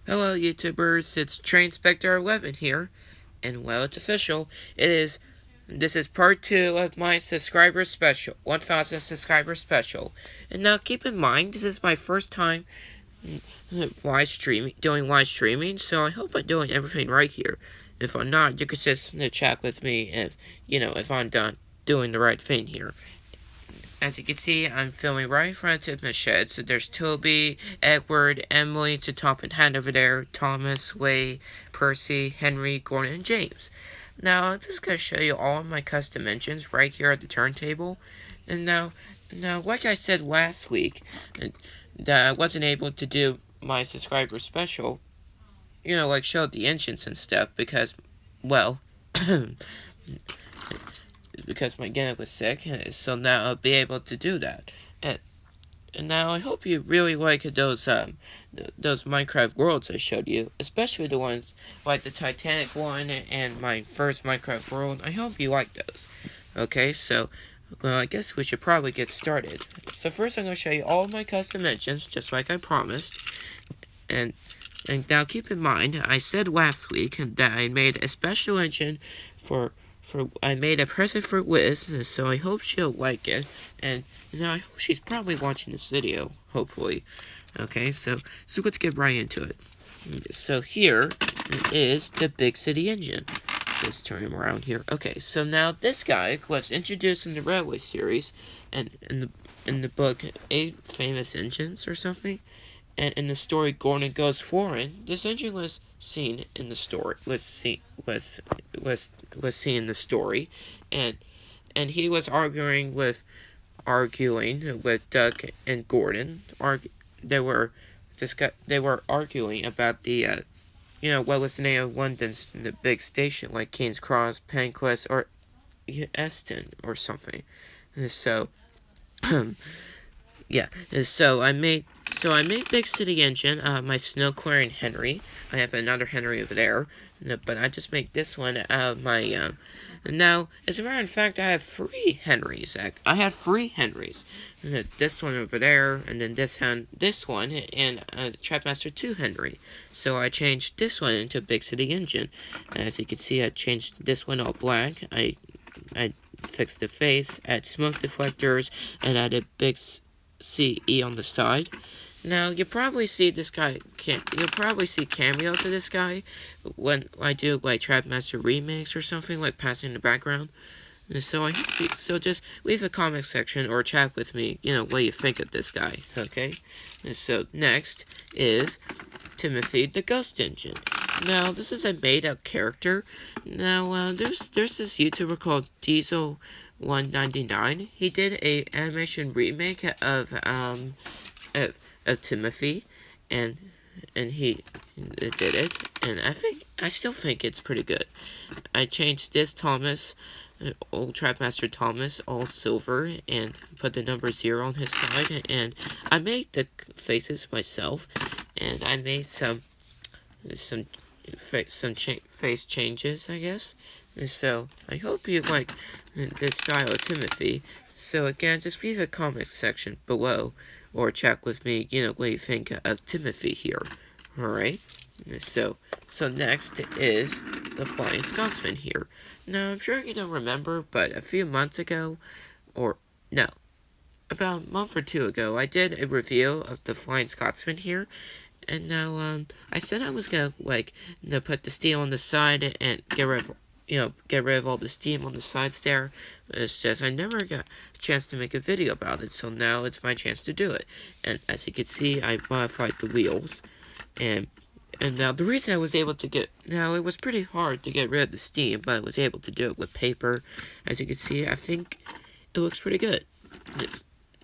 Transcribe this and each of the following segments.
Hello YouTubers, it's Traininspector11 here, and well, it's official. This is part 2 of my subscriber special, 1000 subscriber special. And now keep in mind, this is my first time doing live streaming, so I hope I'm doing everything right here. If I'm not, you can just chat with me if I'm done doing the right thing here. As you can see, I'm filming right in front of my shed. So there's Toby, Edward, Emily, to top and hand over there, Thomas, Way, Percy, Henry, Gordon, and James. Now, I'm just going to show you all of my custom engines right here at the turntable. And now, like I said last week, that I wasn't able to do my subscriber special, like show the engines and stuff, because, well, because my Gannett was sick, so now I'll be able to do that. And now I hope you really like those Minecraft worlds I showed you, especially the ones like the Titanic one and my first Minecraft world. I hope you like those. Okay, so well, I guess we should probably get started. So first I'm going to show you all of my custom engines, just like I promised. And now keep in mind, I said last week that I made a special engine I made a present for Liz, so I hope she'll like it. And now I hope she's probably watching this video, hopefully. Okay, so let's get right into it. So here is the Big City engine. Let's turn him around here. Okay, so now this guy was introduced in the Railway series, and in the book 8 Famous Engines or something. And in the story Gordon Goes Foreign, this engine was seen in the story. Was seen in the story, and he was arguing with Doug and Gordon. They were arguing about the what was the name of London's the big station, like King's Cross, Pancras, or Eston or something. And so yeah, so I made Big City Engine, my snow clearing Henry. I have another Henry over there, but I just made this one out of my, now, as a matter of fact, I have 3 Henrys. I have 3 Henrys. This one over there, and then this one, and Trapmaster 2 Henry. So I changed this one into Big City Engine. As you can see, I changed this one all black. I fixed the face, add smoke deflectors, and added big CE on the side. Now, you'll probably see this guy, you'll probably see cameos of this guy when I do, like, Trapmaster remakes or something, like, passing in the background. And so just leave a comment section or chat with me, what you think of this guy, okay? And so, next is Timothy the Ghost Engine. Now, this is a made-up character. Now, there's this YouTuber called Diesel199. He did a animation remake of Timothy, and he did it, and I still think it's pretty good. I changed this Thomas, old Trapmaster Thomas, all silver, and put the number 0 on his side, and I made the faces myself, and I made some face changes, I guess. And so I hope you like this style of Timothy. So again, just leave a comment section below, or chat with me, what you think of Timothy here. Alright? So next is the Flying Scotsman here. Now, I'm sure you don't remember, but a few months ago, or no, about a month or 2 ago, I did a review of the Flying Scotsman here. And now, I said I was gonna, put the steel on the side and get rid of all the steam on the sides there. It's just, I never got a chance to make a video about it, so now it's my chance to do it. And as you can see, I modified the wheels. And now, the reason I was able to it was pretty hard to get rid of the steam, but I was able to do it with paper. As you can see, I think it looks pretty good.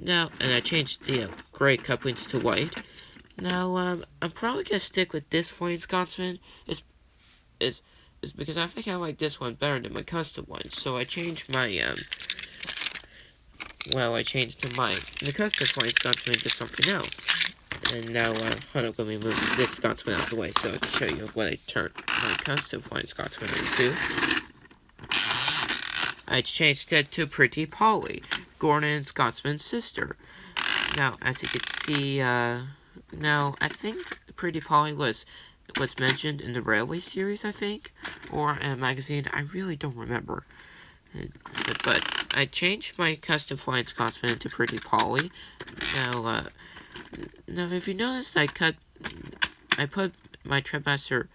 Now, and I changed the gray couplings to white. Now, I'm probably gonna stick with this Flying Scotsman. Is because I think I like this one better than my custom one. So I changed my the custom Flying Scotsman to something else. And now, hold on, let me move this Scotsman out of the way so I can show you what I turned my custom Flying Scotsman into. I changed it to Pretty Polly, Gordon Scotsman's sister. Now, as you can see, Now, I think Pretty Polly was mentioned in the Railway series, I think, or in a magazine. I really don't remember. But I changed my custom flying Scotsman to Pretty Polly. Now, if you notice, I put my Trapmaster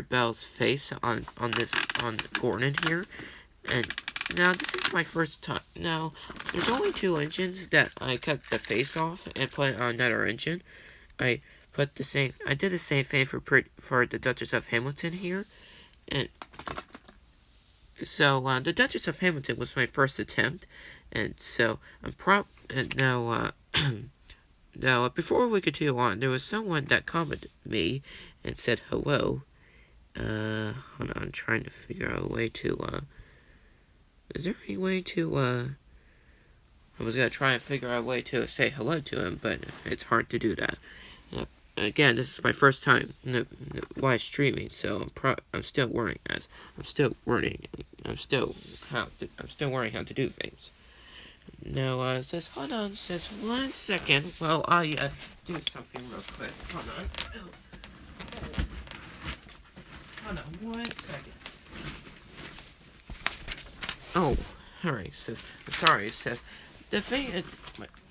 Bell's face on Gordon here, and now this is my first time. Now, there's only 2 engines that I cut the face off and put on another engine. I did the same thing for the Duchess of Hamilton here, and so the Duchess of Hamilton was my first attempt, and so now before we continue on, there was someone that commented me and said hello. Hold on, I'm trying to figure out a way to is there any way to I was gonna try and figure out a way to say hello to him, but it's hard to do that. Again, this is my first time live streaming, so I'm still learning, guys. I'm still learning how to do things. Now, it says, hold on, it says 1 second while I do something real quick. Hold on. Hold on 1 second. Oh, alright, it says, sorry, it says, the thing,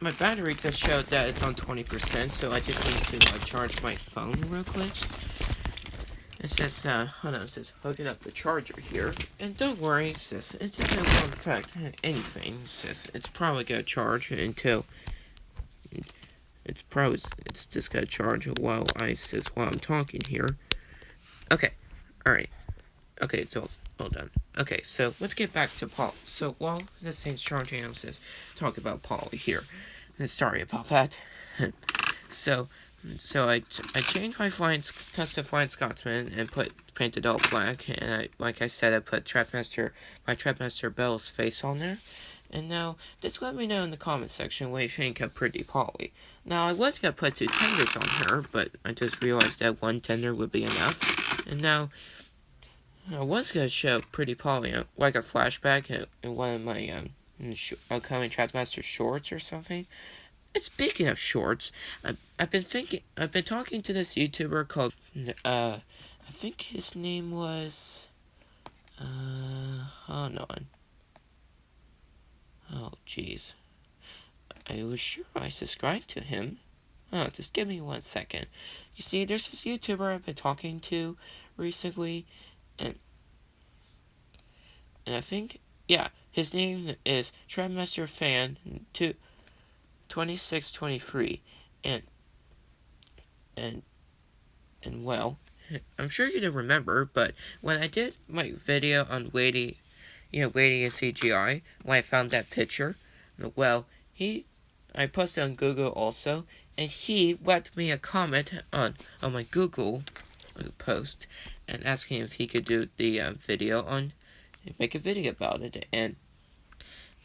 my battery just showed that it's on 20%, so I just need to charge my phone real quick. It says, hold on, it says, hooking up the charger here. And don't worry, it says, it just won't affect anything. It says, it's probably gonna charge until, it's just gonna charge while I'm talking here. Okay, alright. Okay, so, all done. Okay, so let's get back to Paul. So while this thing's charging, I'll just talk about Polly here. Sorry about that. So I changed my custom flying Scotsman and painted all black. And like I said, I put my Trapmaster Bell's face on there. And now, just let me know in the comment section what you think of Pretty Polly. Now, I was gonna put 2 tenders on her, but I just realized that 1 tender would be enough. And now, I was gonna show Pretty Polly like a flashback in one of my upcoming Trapmaster shorts or something. And speaking of shorts, I've been talking to this YouTuber called I think his name was hold on. Oh jeez. I was sure I subscribed to him. Oh, just give me 1 second. You see, there's this YouTuber I've been talking to recently, and I think, yeah, his name is Trapmaster Fan 2623, and well, I'm sure you didn't remember, but when I did my video on waiting in CGI, when I found that picture, well, I posted on Google also, and he left me a comment on my Google post, and asking if he could do the video on, make a video about it, and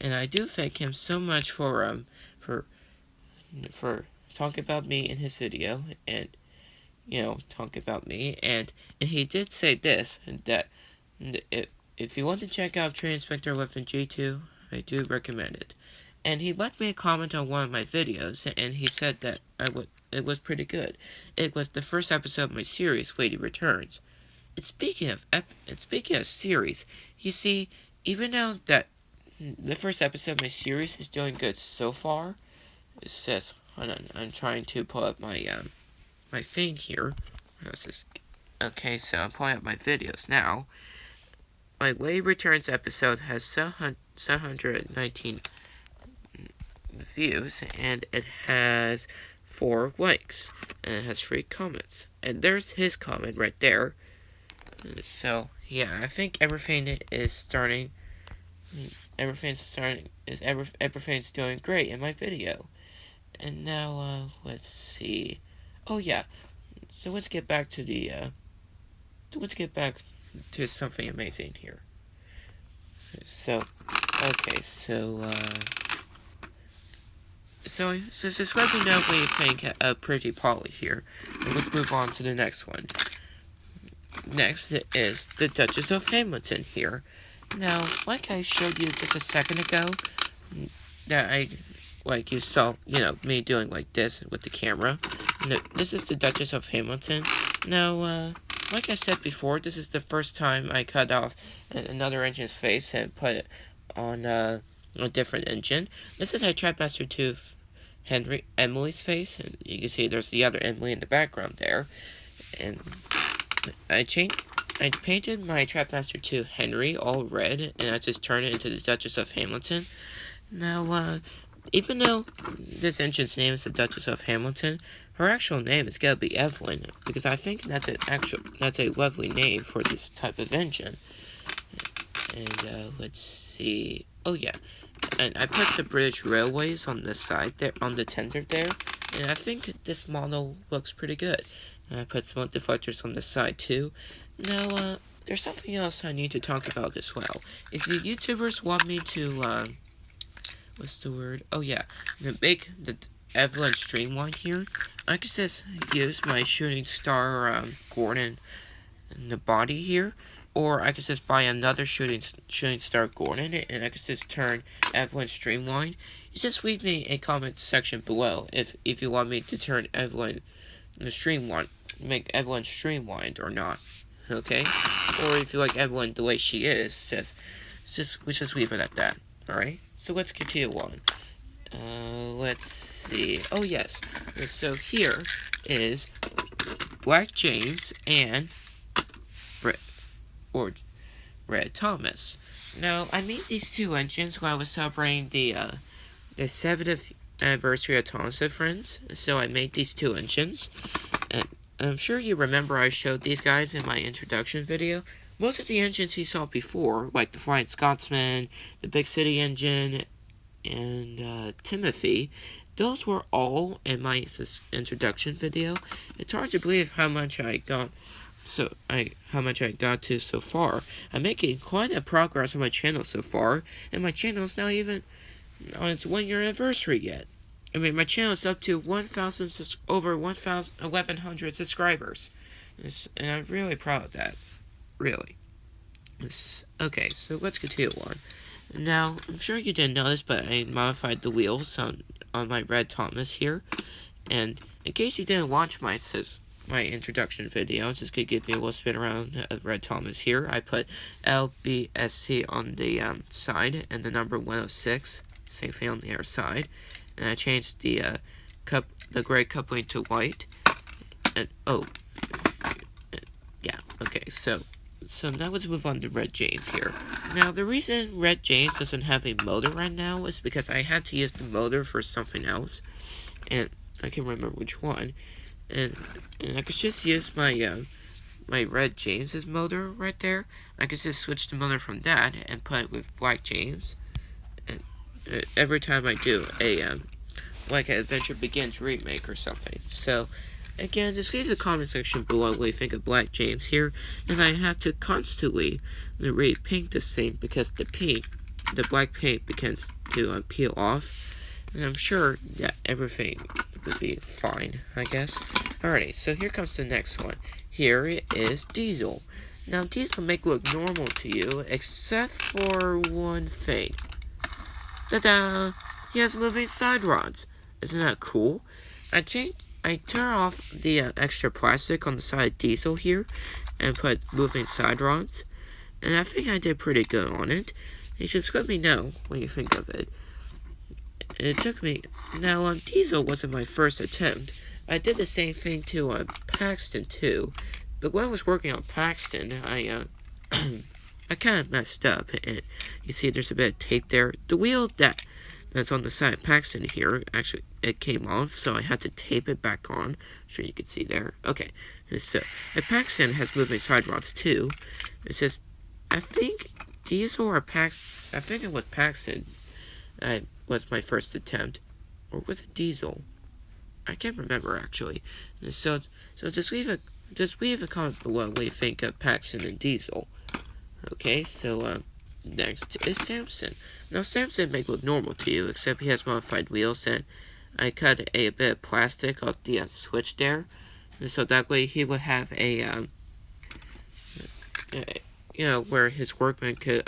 I do thank him so much for talking about me in his video, and talking about me, and he did say this, that if you want to check out Traininspector11 G2, I do recommend it. And he left me a comment on one of my videos, and he said that it was pretty good. It was the first episode of my series, Lady Returns. And speaking of series, you see, even though that the first episode of my series is doing good so far, it says, hold on, I'm trying to pull up my my thing here. Okay, so I'm pulling up my videos now. My Lady Returns episode has 719 views, and it has 4 likes, and it has 3 comments. And there's his comment right there. So yeah, I think everything is starting. Everything's doing great in my video. And now let's see. Oh yeah. So let's get back to something amazing here. So okay, so just let me know what you think of Pretty Polly here. And let's move on to the next one. Next is the Duchess of Hamilton here. Now, like I showed you just a second ago, that like you saw, me doing like this with the camera. This is the Duchess of Hamilton. Now, like I said before, this is the first time I cut off another engine's face and put it on a different engine. This is a Trapmaster 2 Emily's face, and you can see there's the other Emily in the background there. And I painted my Trapmaster 2 Henry all red, and I just turned it into the Duchess of Hamilton. Now, even though this engine's name is the Duchess of Hamilton, her actual name is gonna be Evelyn, because I think that's a lovely name for this type of engine. And let's see. Oh yeah, and I put the British Railways on the side there, on the tender there, and I think this model looks pretty good. And I put smoke deflectors on the side too. Now, there's something else I need to talk about as well. If you YouTubers want me to, what's the word? Oh yeah, to make the Evelyn streamline here, I could just use my shooting star Gordon in the body here, or I could just buy another shooting star Gordon, and I could just turn Evelyn streamlined. You just leave me a comment section below if you want me to turn Evelyn streamlined, make Evelyn streamlined or not. Okay, or if you like Evelyn the way she is, let's just leave it at that. Alright, so let's continue on. Let's see. Oh, yes. So here is Black James and Red Thomas. Now, I made these two engines while I was celebrating the 70th anniversary of Thomas and Friends. So I made these two engines. And I'm sure you remember I showed these guys in my introduction video. Most of the engines you saw before, like the Flying Scotsman, the Big City engine, and Timothy, those were all in my introduction video. It's hard to believe how much I got to so far. I'm making quite a progress on my channel so far, and my channel is not even on its 1-year anniversary yet. I mean, my channel is up to over 1,100 subscribers, and I'm really proud of that. Really. Okay, so let's continue on. Now, I'm sure you didn't notice, but I modified the wheels on my Red Thomas here. And in case you didn't watch my introduction video, just gonna give you a little spin around of Red Thomas here. I put LBSC on the side and the number 106, same thing on the other side. And I changed the gray coupling to white. And yeah, okay, so now let's move on to Red James here. Now, the reason Red James doesn't have a motor right now is because I had to use the motor for something else, and I can't remember which one. And I could just use my my Red James's motor right there. I could just switch the motor from that and put it with Black James. And every time I do a like an Adventure Begins remake or something. So, again, just leave the comment section below what you think of Black James here, and I have to constantly repaint this thing because the black paint begins to peel off, and I'm sure that everything would be fine, I guess. Alrighty, so here comes the next one. Here is Diesel. Now, Diesel may look normal to you, except for one thing. Ta-da! He has moving side rods. Isn't that cool? I turn off the extra plastic on the side of Diesel here and put moving side rods, and I think I did pretty good on it. You just let me know what you think of it. It took me... Now, Diesel wasn't my first attempt. I did the same thing to Paxton too, but when I was working on Paxton, I kind of messed up, and you see there's a bit of tape there. The wheel that's on the side of Paxton here, actually, it came off, so I had to tape it back on. So you can see there. Okay, so Paxton has moving side rods too. It says, I think Diesel or Paxton, I think it was Paxton was my first attempt. Or was it Diesel? I can't remember, actually. So just leave a comment below what you think of Paxton and Diesel. Okay, so, next is Samson. Now, Samson may look normal to you, except he has modified wheels, and I cut a bit of plastic off the switch there, and so that way he would have a, where his workman could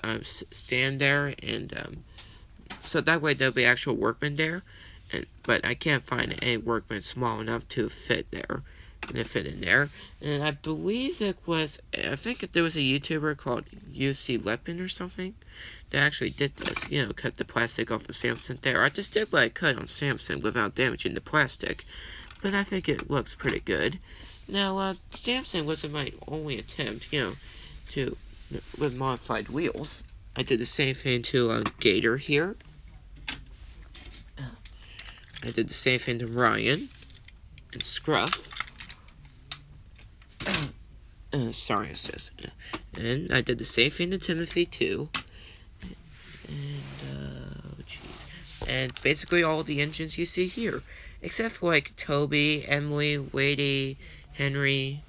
stand there, and so that way there'll be actual workmen there. but I can't find a workbench small enough to fit there. And fit in there. And I believe I think there was a YouTuber called UC Lepin or something that actually did this. Cut the plastic off of Samson there. I just did what I could on Samson without damaging the plastic. But I think it looks pretty good. Now, Samson wasn't my only attempt, with modified wheels. I did the same thing to Gator here. I did the same thing to Ryan and Scruff. Sorry, sis. And I did the same thing to Timothy too. And basically all the engines you see here, except for like Toby, Emily, Wadey, Henry,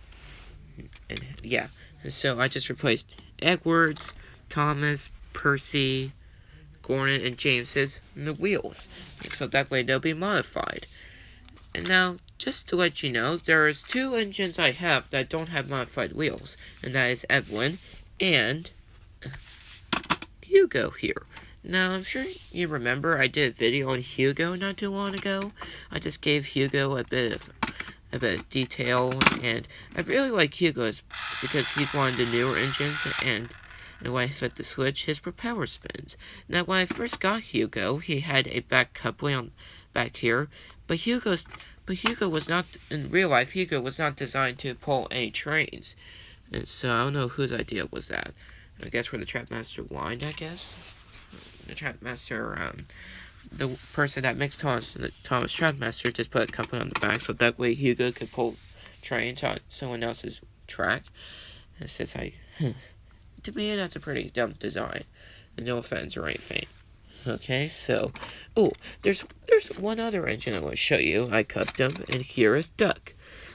and yeah. And so I just replaced Edwards, Thomas, Percy, Gordon, and James's in the wheels, so that way they'll be modified. And now, just to let you know, there's 2 engines I have that don't have modified wheels, and that is Evelyn and Hugo here. Now, I'm sure you remember I did a video on Hugo not too long ago. I just gave Hugo a bit of detail, and I really like Hugo's because he's one of the newer engines, and when I flip the switch, his propeller spins. Now, when I first got Hugo, he had a back coupling on back here, but Hugo was not, in real life, Hugo was not designed to pull any trains. And so I don't know whose idea was that. I guess where the Trapmaster whined, I guess. The Trapmaster, the person that makes Thomas Trapmaster just put a coupling on the back so that way Hugo could pull trains on someone else's track. And since to me, that's a pretty dumb design. No offense or anything. Okay, so, there's one other engine I want to show you. I custom, and here is Duck.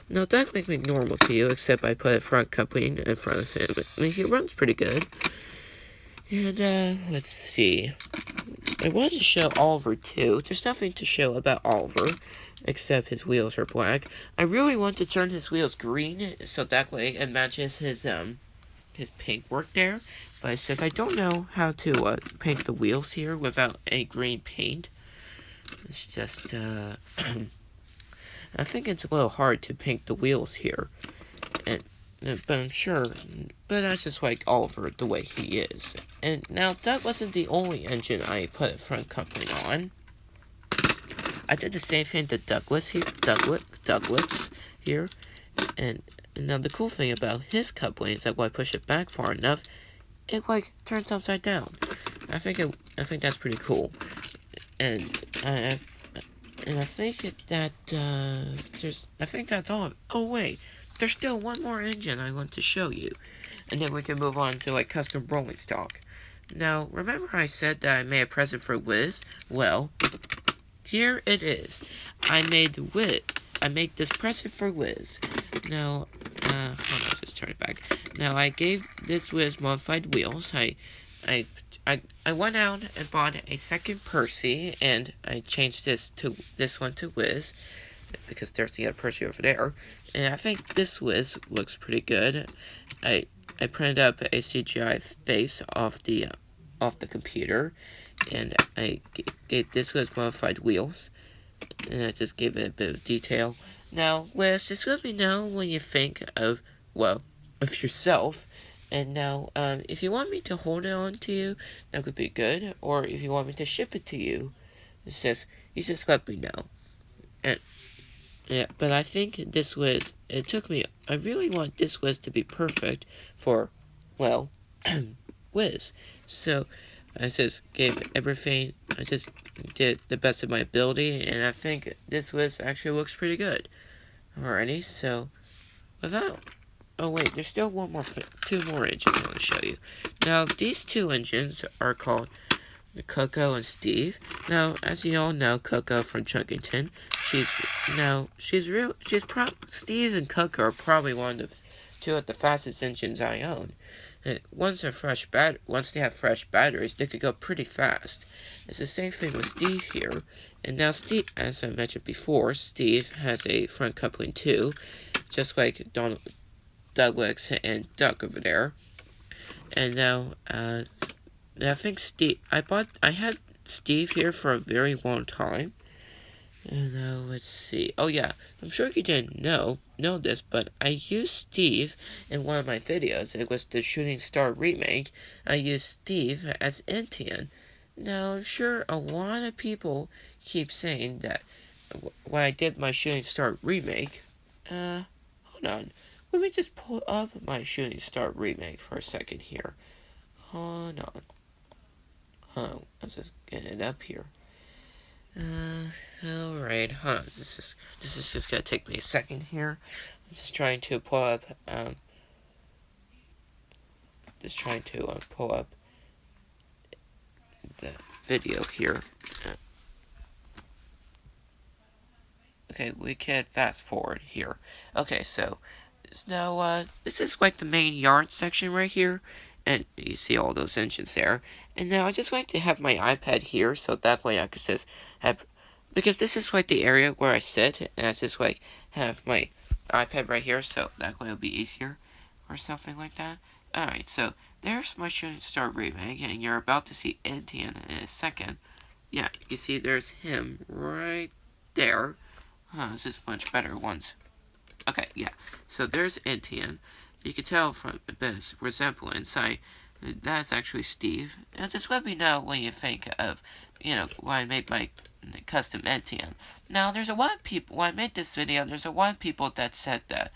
Now, Duck might be normal to you, except I put a front coupling in front of him. I mean, he runs pretty good. And, let's see. I wanted to show Oliver, too. There's nothing to show about Oliver, except his wheels are black. I really want to turn his wheels green, so that way it matches his paint work there. But it says I don't know how to paint the wheels here without a green paint. It's just, I think it's a little hard to paint the wheels here. But I'm sure, but that's just like Oliver, the way he is. And now, that wasn't the only engine I put a front coupling on. I did the same thing to Douglas here. And now the cool thing about his coupling is that when I push it back far enough, it turns upside down. I think that's pretty cool. And I think I think that's all. Oh wait, there's still one more engine I want to show you, and then we can move on to custom rolling stock. Now, remember I said that I made a present for Wiz? Well, here it is. I made this present for Wiz. Now, hold on, just turn it back. Now, I gave this Wiz modified wheels. I went out and bought a second Percy, and I changed this one to Wiz, because there's the other Percy over there. And I think this Wiz looks pretty good. I printed up a CGI face off the computer, and I gave this Wiz modified wheels, and I just gave it a bit of detail. Now, Wiz, just let me know when you think of yourself. And now, if you want me to hold it on to you, that could be good. Or if you want me to ship it to you, you just let me know. And yeah, but I think this Wiz, I really want this Wiz to be perfect for, Wiz. So, I just gave everything, I just did the best of my ability, and I think this Wiz actually looks pretty good. Alrighty, so, oh wait, there's still two more engines I want to show you. Now, these 2 engines are called Coco and Steve. Now, as you all know, Coco from Chunkington, Steve and Coco are probably one of the 2 of the fastest engines I own. And once they have fresh batteries, they could go pretty fast. It's the same thing with Steve here. And now Steve, as I mentioned before, Steve has a front coupling too, just like Douglas and Duck over there. And now, I think I had Steve here for a very long time. And now let's see. Oh yeah, I'm sure you didn't know this, but I used Steve in one of my videos. It was the Shooting Star remake. I used Steve as Entian. Now I'm sure a lot of people keep saying that when I did my Shooting Star remake. Hold on. Let me just pull up my Shooting Star remake for a second here. Hold on. Let's just get it up here. Alright, hold on. This is just gonna take me a second here. I'm just trying to pull up, the video here. Okay, we can fast forward here. Okay, so now this is like the main yard section right here, and you see all those engines there. And now I just like to have my iPad here, so that way I could just have, because this is like the area where I sit, and I just like have my iPad right here, so that way it'll be easier, or something like that. Alright, so there's my Shooting Star remake, and you're about to see Etienne in a second. Yeah, you see there's him right there. This is much better ones. Okay, yeah. So there's Etienne. You can tell from the resemblance. That's actually Steve. And just let me know when you think of, when I made my custom Etienne. Now, there's a lot of people, when I made this video, there's a lot of people that said that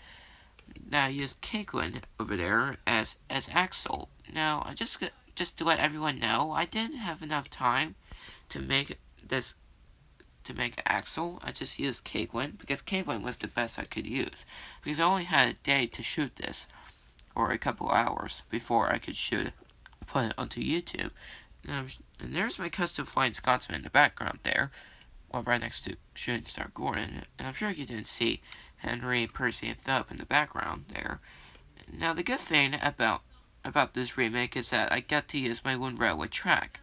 I used Caitlin over there as Axel. Now, just to let everyone know, I didn't have enough time to make Axel. I just used Caitlin because Caitlin was the best I could use. Because I only had a day to shoot this, or a couple hours, before I could put it onto YouTube. And there's my custom flying Scotsman in the background there, right next to Shooting Star Gordon. And I'm sure you didn't see Henry, Percy, and Thub in the background there. Now the good thing about this remake is that I got to use my Wind Railway track.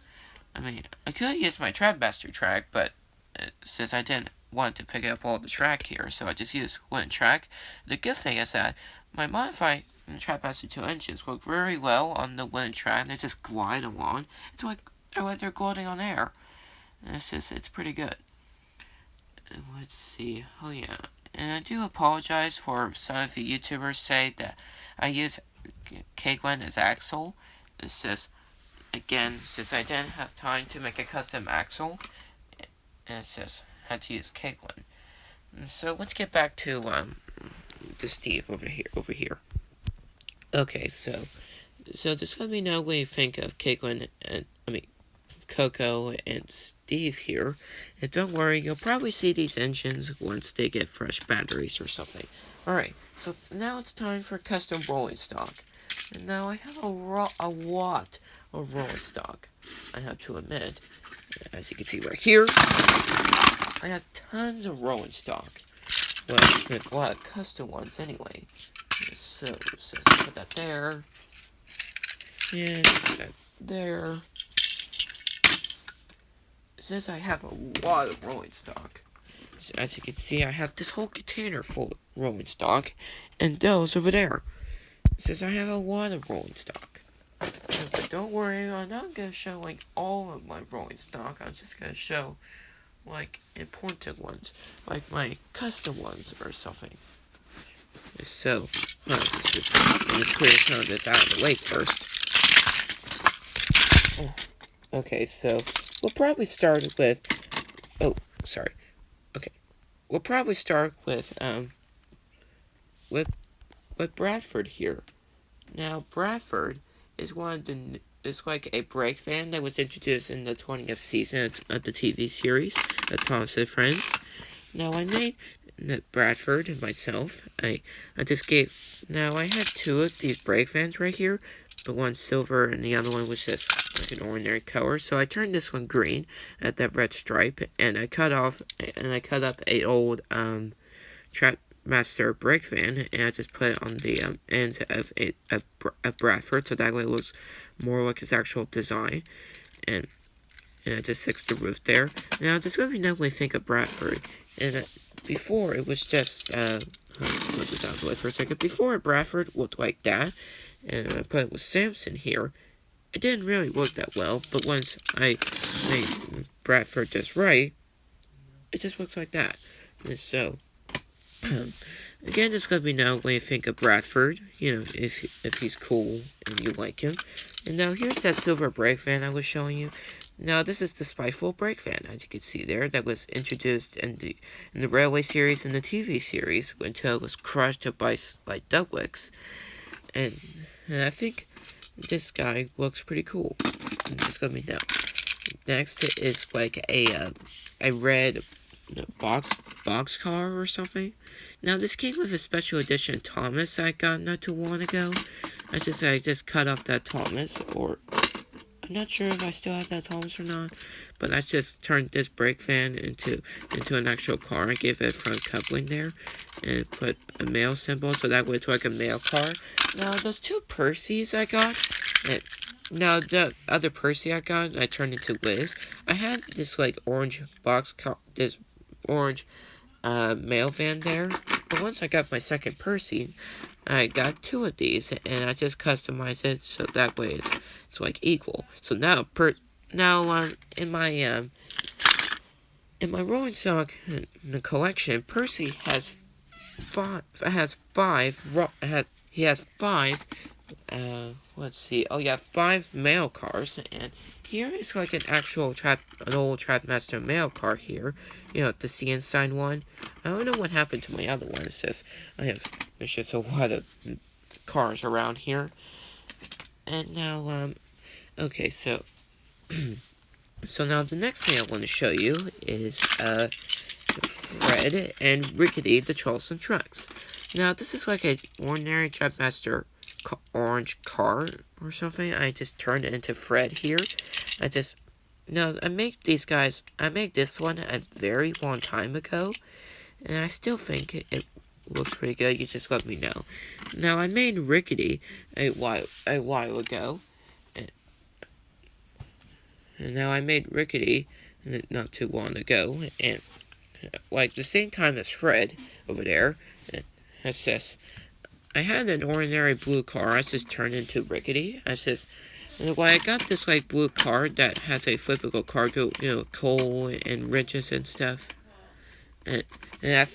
I mean, I could use my Trapmaster track, but since I didn't want to pick up all the track here, so I just used one track. The good thing is that my modified Trapmaster 2 engines work very well on the wooden track. They just glide along. It's like they're gliding on air. And it's pretty good. And let's see. Oh yeah. And I do apologize for some of the YouTubers say that I use Caitlin as Axel. It's just, again, since I didn't have time to make a custom Axel, and it says had to use Caitlin. So let's get back to Steve over here. Okay, so just let me know what you think of Caitlin and Coco and Steve here. And don't worry, you'll probably see these engines once they get fresh batteries or something. Alright, so now it's time for custom rolling stock. And now I have a lot of rolling stock, I have to admit. As you can see right here, I have tons of rolling stock. Well, a lot of custom ones anyway. So put that there. And put that there. It says I have a lot of rolling stock. So as you can see, I have this whole container full of rolling stock, and those over there. It says I have a lot of rolling stock. But don't worry, I'm not going to show like all of my rolling stock. I'm just going to show like important ones, like my custom ones or something. So, let me clear some of this out of the way first. Oh, okay, so we'll probably start with. Oh, sorry. Okay, we'll probably start with Bradford here. Now, Bradford is is like a brake fan that was introduced in the 20th season of the TV series, The Thomas and Friends. Now, I made Bradford and myself. I just gave. Now, I had two of these brake fans right here, but one's silver and the other one was just like an ordinary color. So I turned this one green at that red stripe, and I cut up a old Trapmaster brake fan, and I just put it on the ends of a Bradford, so that way it looks more like its actual design. And I just fixed the roof there. Now, just let me know what you think of Bradford. And before, it was just, let's put this out of the way for a second. Before, Bradford looked like that, and I put it with Samson here. It didn't really work that well, but once I made Bradford just right, it just looks like that. And so, again, just let me know what you think of Bradford. If he's cool and you like him. And now here's that silver brake van I was showing you. Now this is the Spiteful brake van, as you can see there, that was introduced in the railway series and the TV series until it was crushed by Douglas. And I think this guy looks pretty cool. Just let me know. Next is like a red box car or something. Now this came with a special edition Thomas I got not too long ago. I just cut off that Thomas, or I'm not sure if I still have that Thomas or not, but I just turned this brake van into an actual car. I gave it a front coupling there and put a mail symbol so that way it's like a mail car. Now those two Percys I got, now the other Percy I got, I turned into Liz. I had this like orange box car, this orange mail van there, but once I got my second Percy, I got two of these, and I just customized it so that way it's like equal. So now in my rolling stock in the collection, Percy has five. Let's see. Oh yeah, 5 mail cars, and here is like an old Trapmaster mail car here. The CN one. I don't know what happened to my other one. It's just there's just a lot of cars around here. And now, okay, so now the next thing I want to show you is Fred and Rickety, the Charleston trucks. Now this is like an ordinary Trapmaster orange car or something. I just turned it into Fred here. I made this one a very long time ago, and I still think it looks pretty good. You just let me know. Now I made Rickety a while ago, and now I made Rickety not too long ago, and like the same time as Fred over there. It says, I had an ordinary blue car. I just turned into Rickety. I got this like blue car that has a flippable cargo, coal and wrenches and stuff. And I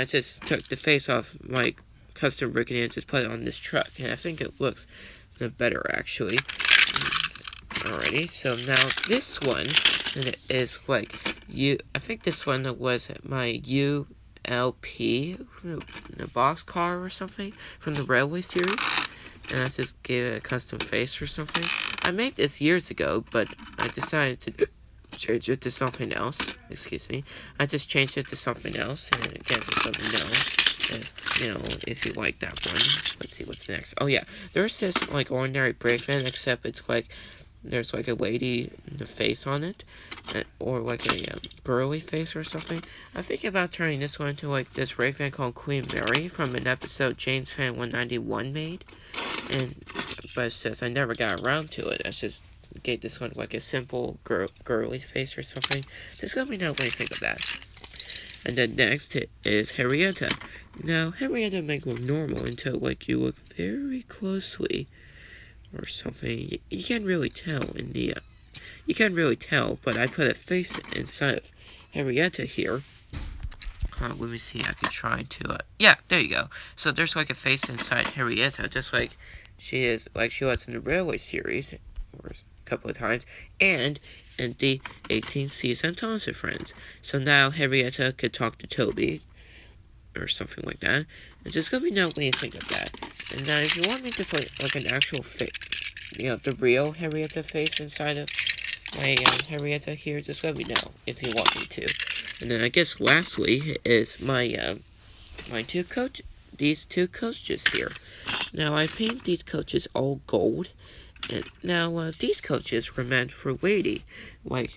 just took the face off my custom Rickety and just put it on this truck. And I think it looks better actually. Alrighty, so now this one is like I think this one was my LP, a box car or something from the railway series, and I just gave it a custom face or something. I made this years ago, but I decided to change it to something else. Excuse me. I just changed it to something else, and again, just let me know if you like that one. Let's see what's next. Oh yeah, there's this like ordinary brake van, except it's like there's like a lady face on it, or like a girly face or something. I'm thinking about turning this one into like this brake van called Queen Mary from an episode James Fan 191 made, but it says I never got around to it. I just gave this one like a simple girly face or something. Just let me know what you think of that. And then next is Henrietta. Now Henrietta may look normal until like you look very closely or something. You can't really tell but I put a face inside of Henrietta here. Let me see, I can try to, yeah, there you go. So there's like a face inside Henrietta, just like she was in the railway series, or a couple of times, and in the 18th season Thomas and Friends. So now Henrietta could talk to Toby, or something like that. And just let me know what you think of that. And now if you want me to put like an actual face, the real Henrietta face inside of my Henrietta here, just let me know if you want me to. And then I guess lastly is my these two coaches here. Now I painted these coaches all gold, and now these coaches were meant for Lady, Lady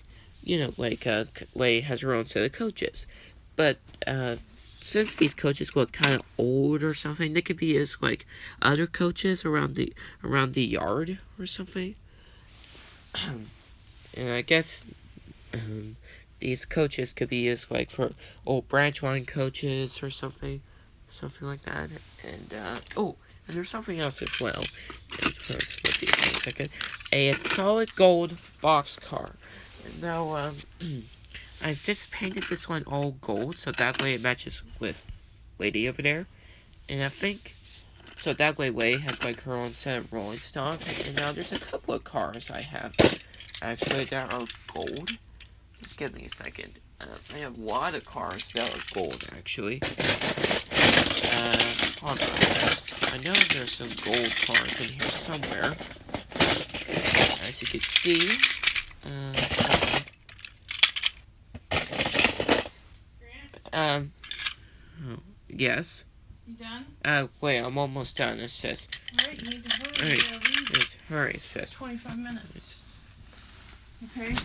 has her own set of coaches, but since these coaches look kind of old or something, they could be used like other coaches around the yard or something. And I guess these coaches could be used like for old branch line coaches or something like that. And and there's something else as well. A solid gold box car. And now I just painted this one all gold, so that way it matches with Lady over there. And I think, so that way Way has like her own set of rolling stock. And now there's a couple of cars I have, actually, that are gold. Just give me a second. I have a lot of cars that are gold, actually. Hold on. I know there's some gold cars in here somewhere. As you can see, oh, yes. You done? Wait, I'm almost done, it says. Alright, you need to hurry. Hurry, it says. 25 minutes. Okay?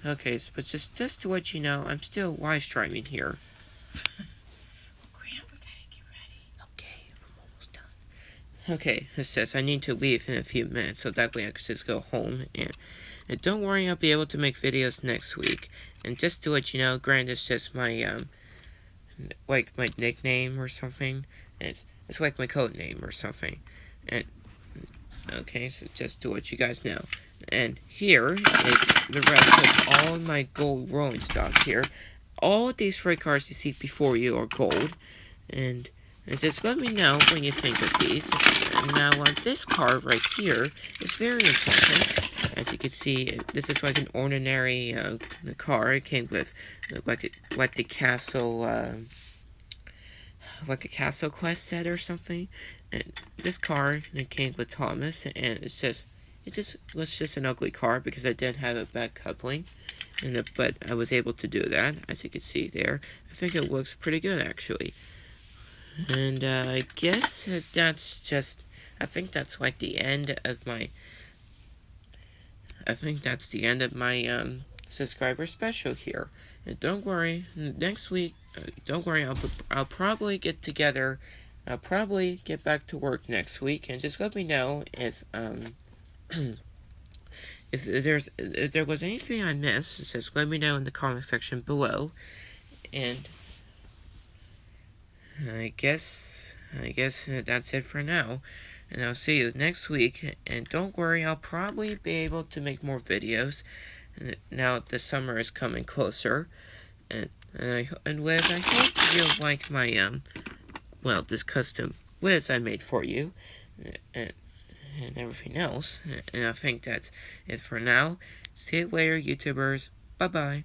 Okay, but just to let you know, I'm still live streaming here. Grant, we gotta get ready. Okay, I'm almost done. Okay, it says I need to leave in a few minutes, so that way I can just go home. And don't worry, I'll be able to make videos next week. And just to let you know, Grant is just my, like my nickname or something. And it's like my code name or something. And okay, so just to let you guys know. And here is the rest of all my gold rolling stock here. All of these red cars you see before you are gold. And just let me know when you think of these. And now this car right here is very important. As you can see, this is like an ordinary car. It came with like the castle, like a castle quest set or something. And this car, it came with Thomas, and it was just an ugly car because I didn't have a bad coupling. But I was able to do that, as you can see there. I think it looks pretty good, actually. And I guess that's just, I think that's like the end of my, subscriber special here. And don't worry, next week, don't worry, I'll probably get together, I'll probably get back to work next week, and just let me know if, if there was anything I missed, just let me know in the comment section below. And I guess that's it for now. And I'll see you next week. And don't worry, I'll probably be able to make more videos. Now the summer is coming closer. And Liz, I hope you'll like my this custom Liz I made for you. And everything else. And I think that's it for now. See you later, YouTubers. Bye-bye.